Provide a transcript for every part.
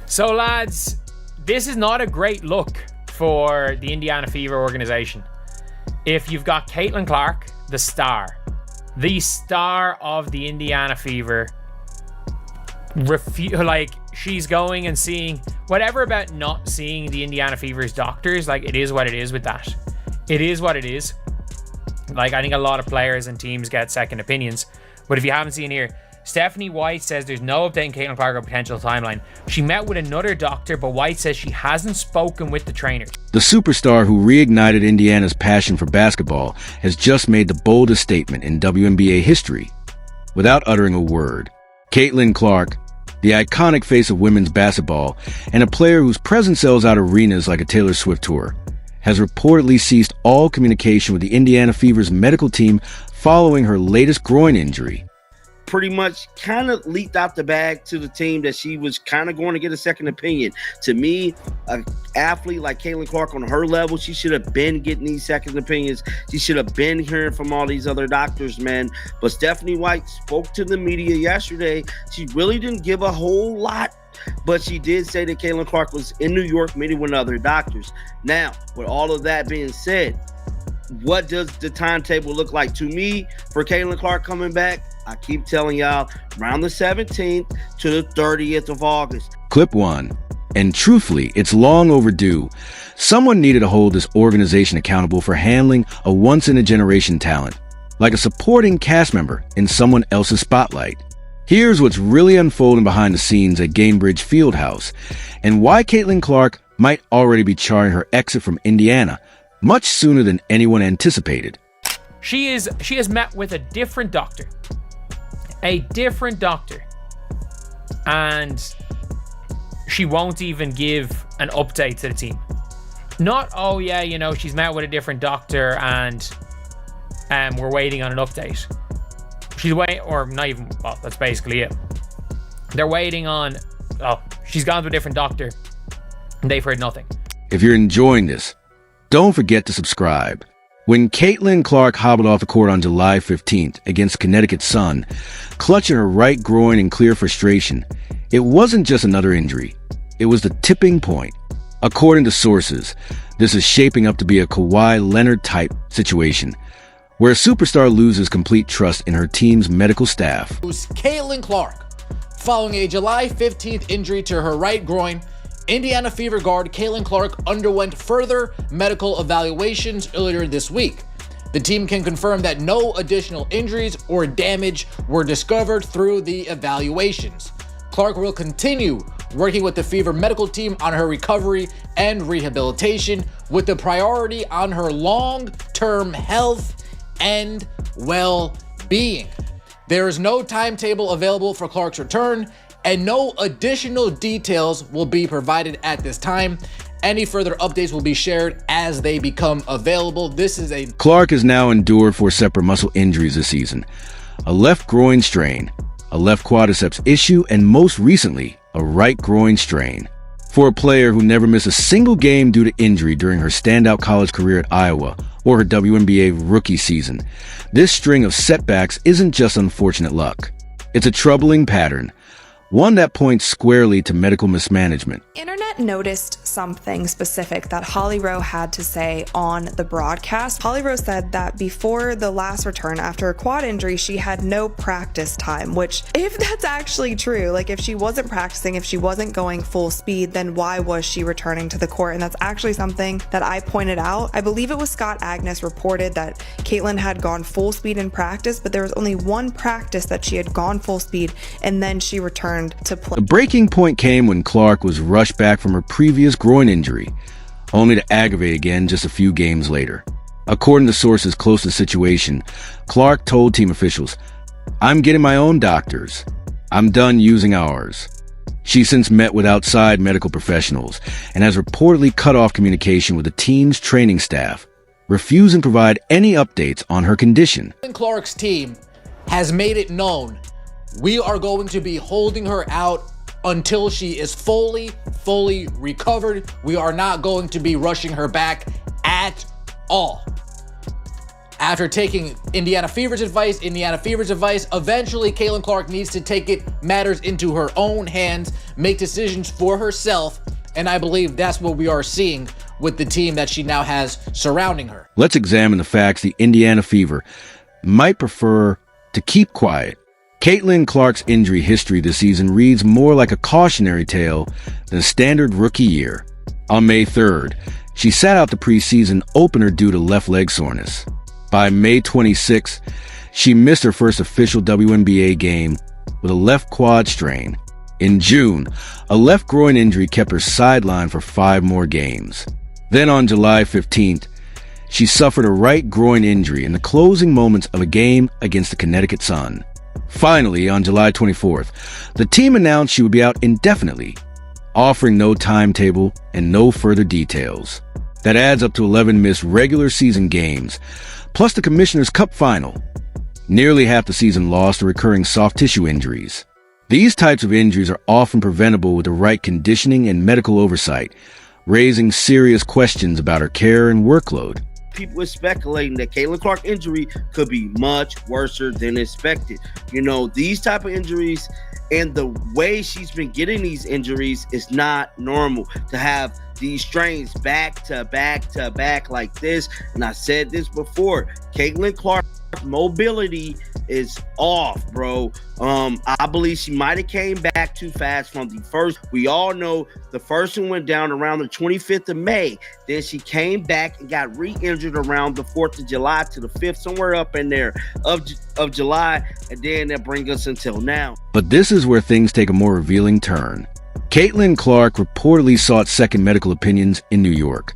So lads, this is not a great look for the Indiana Fever organization. If you've got Caitlin Clark, the star of the Indiana Fever, she's going and seeing whatever about not seeing the Indiana Fever's doctors. Like, it is what it is with that. It is what it is. Like, I think a lot of players and teams get second opinions. But if you haven't seen here, Stephanie White says there's no update on Caitlin Clark or potential timeline. She met with another doctor, but White says she hasn't spoken with the trainer. The superstar who reignited Indiana's passion for basketball has just made the boldest statement in WNBA history. Without uttering a word, Caitlin Clark, the iconic face of women's basketball and a player whose presence sells out arenas like a Taylor Swift tour, has reportedly ceased all communication with the Indiana Fever's medical team following her latest groin injury. Pretty much kind of leaked out the bag to the team that she was kind of going to get a second opinion. To me, an athlete like Caitlin Clark on her level, she should have been getting these second opinions. She should have been hearing from all these other doctors, man. But Stephanie White spoke to the media yesterday. She really didn't give a whole lot, but she did say that Caitlin Clark was in New York meeting with other doctors. Now, with all of that being said, what does the timetable look like to me for Caitlin Clark coming back? I keep telling y'all, around the 17th to the 30th of August. Clip 1. And truthfully, it's long overdue. Someone needed to hold this organization accountable for handling a once-in-a-generation talent, like a supporting cast member in someone else's spotlight. Here's what's really unfolding behind the scenes at Gainbridge Fieldhouse, and why Caitlin Clark might already be charting her exit from Indiana much sooner than anyone anticipated. She has met with a different doctor, and she won't even give an update to the team. Not, oh yeah, she's met with a different doctor and we're waiting on an update. She's waiting, or not even, well, that's basically it. They're waiting on, she's gone to a different doctor and they've heard nothing. If you're enjoying this, don't forget to subscribe. When Caitlin Clark hobbled off the court on July 15th against Connecticut Sun, clutching her right groin in clear frustration, it wasn't just another injury. It was the tipping point. According to sources, this is shaping up to be a Kawhi Leonard-type situation, where a superstar loses complete trust in her team's medical staff. Caitlin Clark. Following a July 15th injury to her right groin, Indiana Fever guard Caitlin Clark underwent further medical evaluations earlier this week. The team can confirm that no additional injuries or damage were discovered through the evaluations. Clark will continue working with the Fever medical team on her recovery and rehabilitation, with the priority on her long-term health and well-being. There is no timetable available for Clark's return, and no additional details will be provided at this time. Any further updates will be shared as they become available. Clark has now endured 4 separate muscle injuries this season: a left groin strain, a left quadriceps issue, and most recently, a right groin strain. For a player who never missed a single game due to injury during her standout college career at Iowa or her WNBA rookie season, this string of setbacks isn't just unfortunate luck. It's a troubling pattern, one that points squarely to medical mismanagement. Internet noticed something specific that Holly Rowe had to say on the broadcast. Holly Rowe said that before the last return after a quad injury, she had no practice time, which, if that's actually true, like if she wasn't practicing, if she wasn't going full speed, then why was she returning to the court? And that's actually something that I pointed out. I believe it was Scott Agnes reported that Caitlin had gone full speed in practice, but there was only one practice that she had gone full speed, and then she returned to play. The breaking point came when Clark was rushed back from her previous groin injury, only to aggravate again just a few games later. According to sources close to the situation, Clark told team officials, "I'm getting my own doctors. I'm done using ours." She's since met with outside medical professionals and has reportedly cut off communication with the team's training staff, refusing to provide any updates on her condition. Clark's team has made it known, we are going to be holding her out until she is fully recovered. We are not going to be rushing her back at all. After taking Indiana Fever's advice, eventually Caitlin Clark needs to take matters into her own hands, make decisions for herself, and I believe that's what we are seeing with the team that she now has surrounding her. Let's examine the facts the Indiana Fever might prefer to keep quiet. Caitlin Clark's injury history this season reads more like a cautionary tale than a standard rookie year. On May 3rd, she sat out the preseason opener due to left leg soreness. By May 26th, she missed her first official WNBA game with a left quad strain. In June, a left groin injury kept her sidelined for 5 more games. Then on July 15th, she suffered a right groin injury in the closing moments of a game against the Connecticut Sun. Finally, on July 24th, the team announced she would be out indefinitely, offering no timetable and no further details. That adds up to 11 missed regular season games, plus the Commissioner's Cup final. Nearly half the season lost to recurring soft tissue injuries. These types of injuries are often preventable with the right conditioning and medical oversight, raising serious questions about her care and workload. People are speculating that Caitlin Clark injury could be much worse than expected. You know, these type of injuries and the way she's been getting these injuries is not normal. To have these strains back to back to back like this, and I said this before, Caitlin Clark's mobility is off, bro. I believe she might have came back too fast from the first. We all know the first one went down around the 25th of May. Then she came back and got re-injured around the 4th of July to the 5th, somewhere up in there of July, and then that brings us until now. But this is where things take a more revealing turn. Caitlin Clark reportedly sought second medical opinions in New York,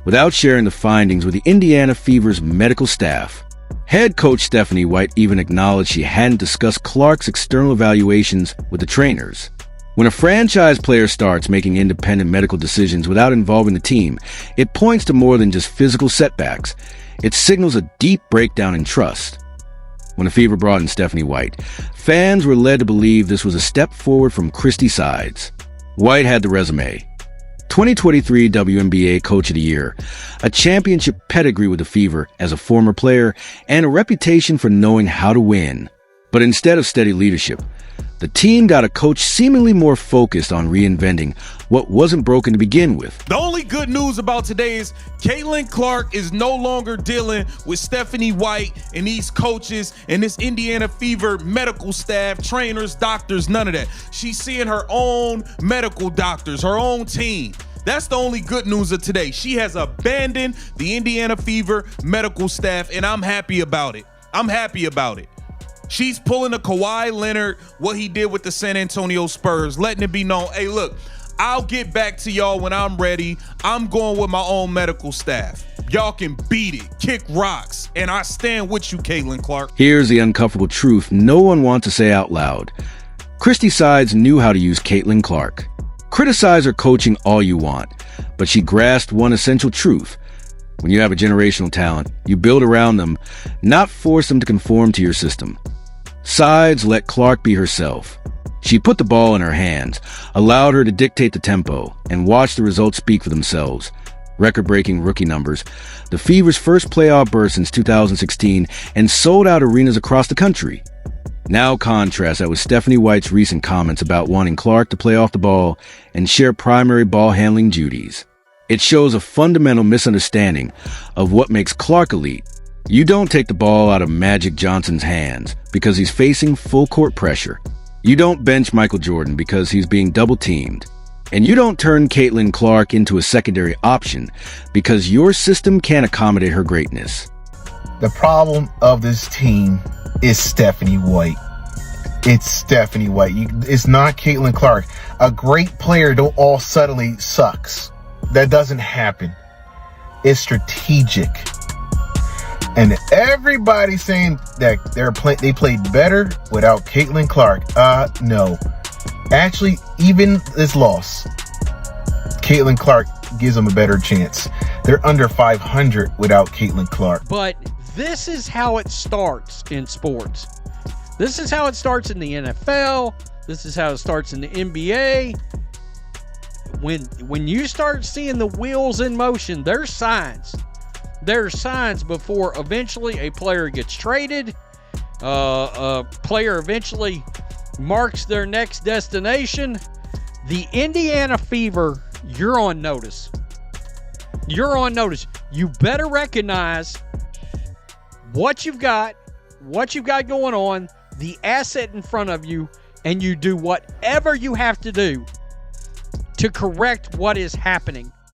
without sharing the findings with the Indiana Fever's medical staff. Head coach Stephanie White even acknowledged she hadn't discussed Clark's external evaluations with the trainers. When a franchise player starts making independent medical decisions without involving the team, it points to more than just physical setbacks. It signals a deep breakdown in trust. When the Fever brought in Stephanie White, fans were led to believe this was a step forward from Christy Sides. White had the resume: 2023 WNBA Coach of the Year, a championship pedigree with the Fever as a former player, and a reputation for knowing how to win. But instead of steady leadership, the team got a coach seemingly more focused on reinventing what wasn't broken to begin with. The only good news about today is Caitlin Clark is no longer dealing with Stephanie White and these coaches and this Indiana Fever medical staff, trainers, doctors, none of that. She's seeing her own medical doctors, her own team. That's the only good news of today. She has abandoned the Indiana Fever medical staff, and I'm happy about it. I'm happy about it. She's pulling a Kawhi Leonard, what he did with the San Antonio Spurs, letting it be known, hey, look, I'll get back to y'all when I'm ready. I'm going with my own medical staff. Y'all can beat it, kick rocks, and I stand with you, Caitlin Clark. Here's the uncomfortable truth no one wants to say out loud. Christy Sides knew how to use Caitlin Clark. Criticize her coaching all you want, but she grasped one essential truth. When you have a generational talent, you build around them, not force them to conform to your system. Sides let Clark be herself. She put the ball in her hands, allowed her to dictate the tempo, and watched the results speak for themselves. Record-breaking rookie numbers, the Fever's first playoff berth since 2016, and sold-out arenas across the country. Now contrast that with Stephanie White's recent comments about wanting Clark to play off the ball and share primary ball-handling duties. It shows a fundamental misunderstanding of what makes Clark elite. You don't take the ball out of Magic Johnson's hands because he's facing full-court pressure. You don't bench Michael Jordan because he's being double-teamed. And you don't turn Caitlin Clark into a secondary option because your system can't accommodate her greatness. The problem of this team is Stephanie White. It's Stephanie White. It's not Caitlin Clark. A great player don't all suddenly sucks. That doesn't happen. It's strategic. And everybody's saying that they played better without Caitlin Clark. No. Actually, even this loss, Caitlin Clark gives them a better chance. They're under 500 without Caitlin Clark. But this is how it starts in sports. This is how it starts in the NFL. This is how it starts in the NBA. When you start seeing the wheels in motion, there's signs. There are signs before eventually a player gets traded, a player eventually marks their next destination. The Indiana Fever, you're on notice. You're on notice. You better recognize what you've got going on, the asset in front of you, and you do whatever you have to do to correct what is happening.